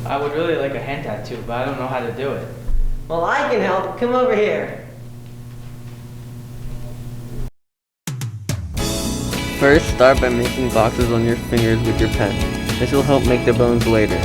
I would really like a hand tattoo, but I don't know how to do it. Well, I can help. Come over here. First, start by making boxes on your fingers with your pen. This will help make the bones later.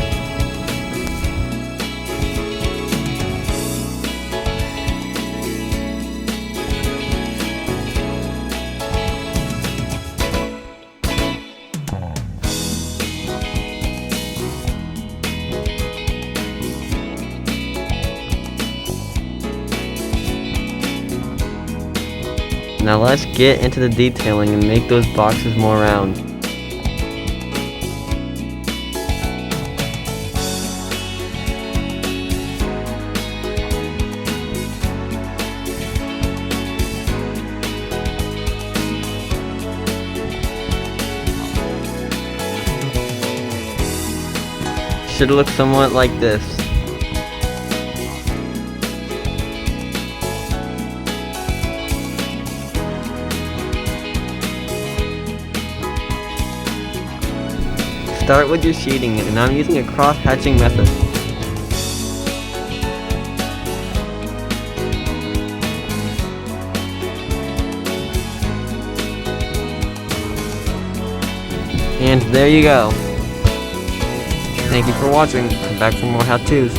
Now let's get into the detailing and make those boxes more round. Should look somewhat like this. Start with your sheeting, and I'm using a cross-hatching method. And there you go. Thank you for watching. Come back for more how-tos.